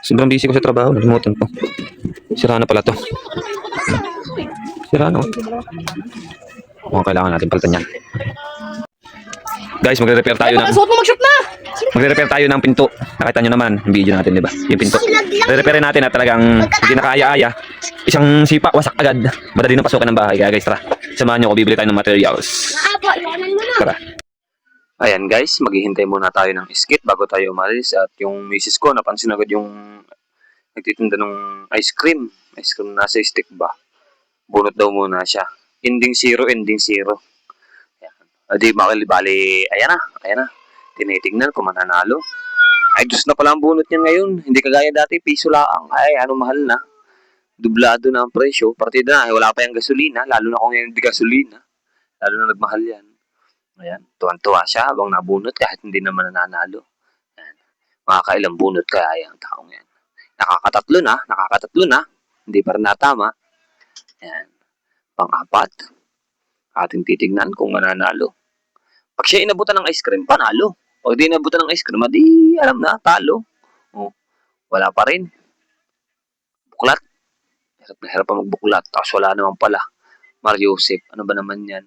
Sobrang busy ko sa trabaho. Nalimutan ko. Sira na pala to. Sira na. Mukhang kailangan natin palitan yan. Guys, magre-repair tayo ng... Magre-repair tayo ng pinto. Nakita nyo naman yung video natin, di ba? Yung pinto. Re-repairin natin at talagang hindi nakaya-aya. Isang sipa, wasak agad. Madali na pasukan ng bahay. Kaya guys, tara. Samahan nyo ako, bibili tayo ng materials. Tara. Ayan guys, maghihintay muna tayo ng skit bago tayo umalis. At yung misis ko, napansin agad yung nagtitinda ng ice cream. Ice cream nasa stick ba? Bunot daw muna siya. Ending zero, ending zero. Adi, bali, ayan na. Tinitingnan kung mananalo. Ay, Diyos na pala ang bunot niyan ngayon. Hindi kagaya dati, piso lang. Ay, ano mahal na. Dublado na ang presyo. Partida na, wala pa yung gasolina. Lalo na kung yung di gasolina. Lalo na nagmahal yan. Ayan, tuwan-tuwa siya habang nabunot kahit hindi naman nananalo. Ayan. Makakailang bunot kaya yung taong yan. Nakakatatlo na. Hindi pa rin natama. Ayan. Pang-apat. Ating titignan kung mananalo. Pag siya inabutan ng ice cream, panalo. Pag di inabutan ng ice cream, di alam na, talo. Oh, wala pa rin. Buklat. Hirap na hirap pa magbuklat. Tapos wala naman pala. Mariusip, ano ba naman yan?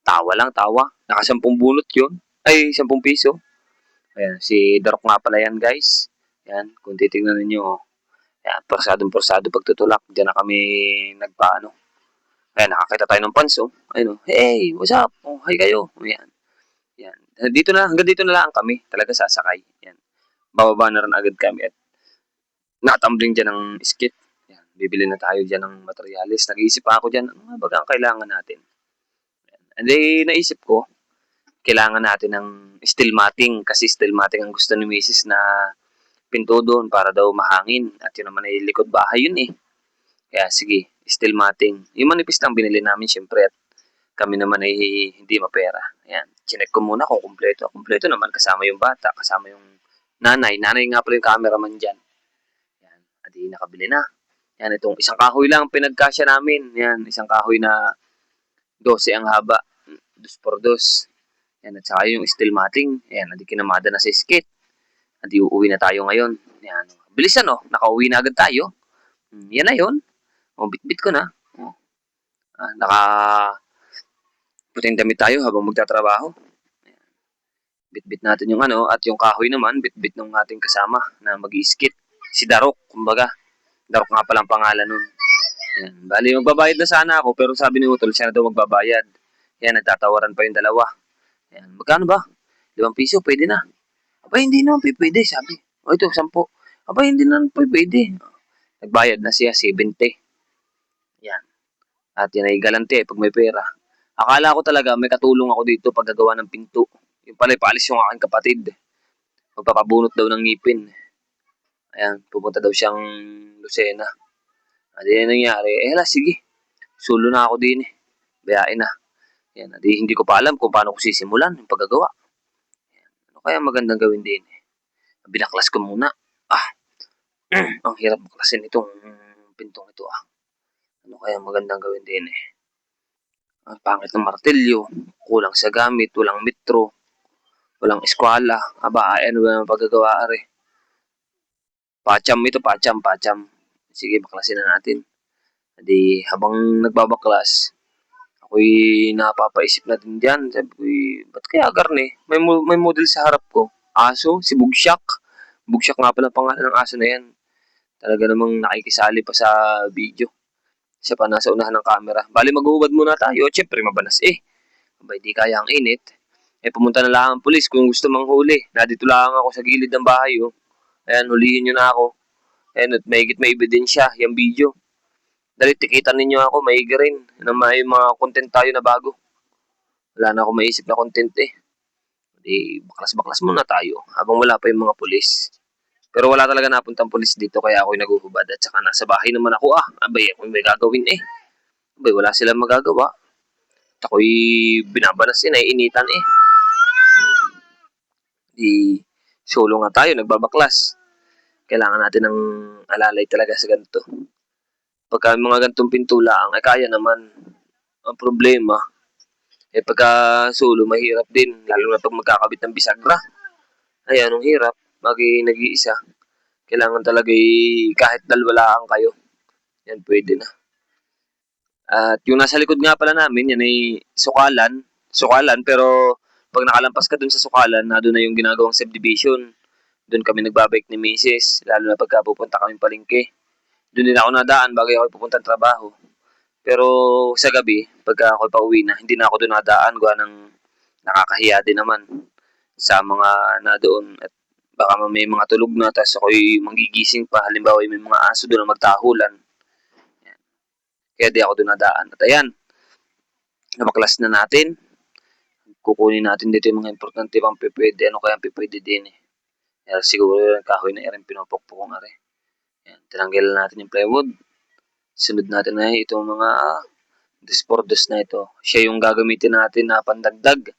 Tawa lang, tawa. Naka 10 bunot yun. Ay, 10 piso. Ayan, si Darok nga pala yan, guys. Ayan, kung titignan ninyo, ayan, porsadong-porsado pagtutulak. Diyan na kami nagpaano. Ayan, nakakita tayo ng panso. Ayun, hey, what's up? Oh, hi kayo. Ayan. Yan. Dito na, hanggang dito na lang kami. Talaga sasakay. Yan. Bababa na rin agad kami at nakatumbling dyan ng skit. Yan. Bibili na tayo dyan ng materialis. Nag-iisip pa ako dyan, ano nga ba ang kailangan natin? Yan. And then, naisip ko, kailangan natin ng steel matting kasi steel matting ang gusto ni Mrs. na pinto doon para daw mahangin. At yun naman ay likod bahay yun eh. Kaya sige, steel matting. Yung manipis lang binili namin syempre at kami naman ay hindi mapera. Ayan. Chinek ko muna kung kumpleto. Kumpleto naman kasama yung bata, kasama yung nanay. Nanay nga pala yung cameraman dyan. Ayan. Adi nakabili na. Ayan, itong isang kahoy lang pinagkasya namin. Ayan, isang kahoy na 12 ang haba. 2x2. Ayan, at saka yung steel matting. Ayan, adi kinamada na sa skit. Adi uuwi na tayo ngayon. Ayan. Bilisan no, nakauwi na agad tayo. Yan na yun. O, bit-bit ko na. Puting damit tayo habang magtatrabaho. Bit-bit natin yung ano at yung kahoy naman, bit-bit ng ating kasama na mag-i-skit. Si Darok, kumbaga. Darok nga palang pangalan nun. Yan. Bali, magbabayad na sana ako pero sabi ni Utol, siya na daw magbabayad. Yan, nagtatawaran pa yung dalawa. Yan, magkano ba? 5 piso, pwede na. Aba, hindi naman pwede, sabi. O ito, 10. Aba, hindi naman pwede. Nagbayad na siya, 70. Yan. At yan ay galante pag may pera. Akala ko talaga may katulong ako dito pag gagawa ng pinto. Yung pala, paalis yung aking kapatid. Magpapabunot daw ng ngipin. Ayan, pupunta daw siyang Lucena. Adi na nangyari. Hala, sige. Sulo na ako din eh. Bayain na. Ayan, adi hindi ko pa alam kung paano ko sisimulan yung paggagawa. Ayan, ano kaya magandang gawin din eh. Binaklas ko muna. Ang hirap maklasin itong pintong ito ah. Ano kaya magandang gawin din eh. Ang pangit ng martilyo, kulang sa gamit, walang metro, walang eskwala. Aba, ano ba ang paggagawa are? Pacham ito, pacham. Sige, baklasin na natin. Di habang nagbabaklas, ako'y napapaisip na din dyan. Sabi ko, ba't kaya garne? May model sa harap ko. Aso, si Bugsyak. Bugsyak nga pala pangalan ng aso na yan. Talaga namang nakikisali pa sa video. Siya pa nasa unahan ng camera. Bali, maghuhubad muna tayo. Siyempre, mabanas eh. Abay, di kaya ang init. Eh, pumunta na lang ang pulis kung gusto manghuli. Nadito lang ako sa gilid ng bahay, oh. Ayan, hulihin nyo na ako. Ayan, at mahigit may ebidensya, yung video. Dali, tikitan ninyo ako, maigi rin. Na may mga content tayo na bago. Wala na ako maisip na content eh. Di, baklas-baklas muna tayo habang wala pa yung mga pulis. Pero wala talaga napuntang pulis dito kaya ako'y naguhubad. At saka nasa bahay naman ako Abay, ako'y may gagawin eh. Abay, wala silang magagawa. At ako'y binabanas eh, naiinitan eh. Di, solo nga tayo, nagbabaklas. Kailangan natin ng alalay talaga sa ganito. Pagka mga gantong pinto lang, ay kaya naman. Ang problema, eh pagka solo, mahirap din. Lalo na pag magkakabit ng bisagra. Ayan, ang hirap. Nag-iisa. Kailangan talaga kahit dalwalaan kayo. Yan, pwede na. At yung nasa likod nga pala namin, yan ay sukalan. Sukalan, pero pag nakalampas ka dun sa sukalan, na doon na yung ginagawang subdivision. Doon kami nagbabike ni Mrs. Lalo na pagka pupunta kami palengke. Doon din ako nadaan bago ako pupunta ng trabaho. Pero sa gabi, pagka ako pa uwi na, hindi na ako doon nadaan. Gawa ng nakakahiya din naman sa mga na doon. At baka may mga tulog na, tapos ako'y magigising pa. Halimbawa, may mga aso doon na magtahulan. Kaya di ako doon nadaan. At ayan, napaklas na natin. Kukunin natin dito yung mga importante pang pipwede. Ano kaya pipwede din eh. Kaya siguro yung kahoy na rin pinupukpok ko nga rin. Ayan, tinanggal natin yung plywood. Sunod natin na itong mga dos na ito. Siya yung gagamitin natin na pandagdag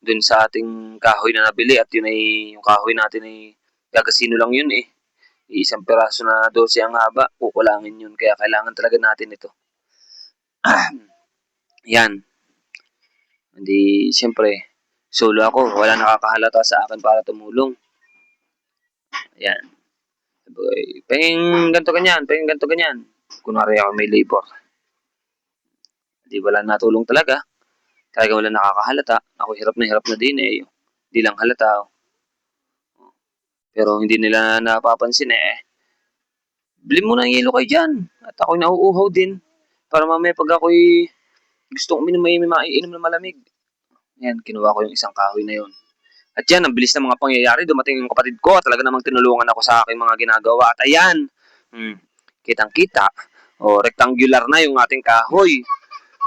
dun sa ating kahoy na nabili. At yun ay, yung kahoy natin ay gagasino lang yun eh. Isang peraso na 12 ang haba, kukulangin yun. Kaya kailangan talaga natin ito. Yan. Hindi, siyempre, solo ako. Wala nakakahalata sa akin para tumulong. Ayan. Pahing ganto ganyan. Kunwari ako may labor. Di wala natulong talaga. Talaga wala nakakahalata. Ako hirap na din eh. Di lang halata. Pero hindi nila napapansin eh. Bili mo ng yelo kayo dyan. At ako'y nauuhaw din. Para mamaya pag ako'y gusto kong may maiinom na malamig. Yan, kinuha ko yung isang kahoy na yun. At yan, ang bilis ng mga pangyayari. Dumating yung kapatid ko. Talaga namang tinulungan ako sa aking mga ginagawa. At ayan, kitang-kita. O, rectangular na yung ating kahoy.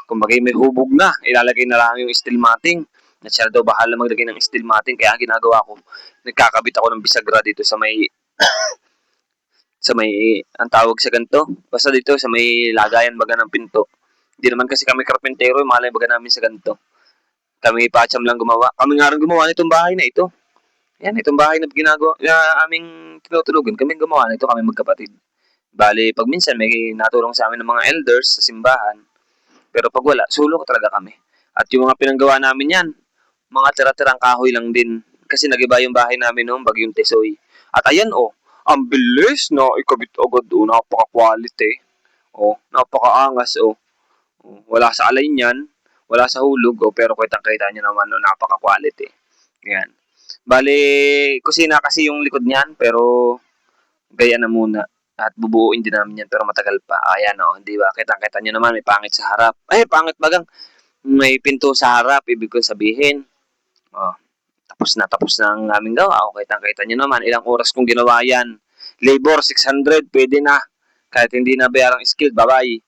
Kumbaga may hubog na. Ilalagay na lang yung steel matting. At siya daw bahala maglagay ng steel matting. Kaya ginagawa ko, nagkakabit ako ng bisagra dito sa may ang tawag sa ganito. Basta dito sa may lagayan baga ng pinto. Hindi naman kasi kami karpentero, malay baga namin sa ganito. Kami pacham lang gumawa. Kami nga rin gumawa nitong bahay na ito. Yan, itong bahay na ginagawa na aming tinutulugan. Kami gumawa nito, kami magkapatid. Bali, pag minsan may natulong sa amin ng mga elders sa simbahan. Pero pag wala, sulo ko talaga kami. At yung mga pinanggawa namin yan, mga tira-tirang kahoy lang din. Kasi nagiba yung bahay namin noong bagyong Tesoy. At ayan ang bilis na ikabit agad napaka-quality. Napaka-angas Wala sa alay niyan, wala sa hulog pero kitang-kita nyo naman napaka-quality. Yan. Bali, kusina kasi yung likod niyan pero gaya na muna. At bubuuin din namin yan pero matagal pa. Ayan di ba? Kitang-kita nyo naman may pangit sa harap. Ay, pangit bagang may pinto sa harap, ibig kong sabihin. Tapos na ang aming gawa. Kitang-kita nyo naman, ilang oras kong ginawa yan. Labor, 600, pwede na. Kahit hindi na bayarang skill, bye-bye.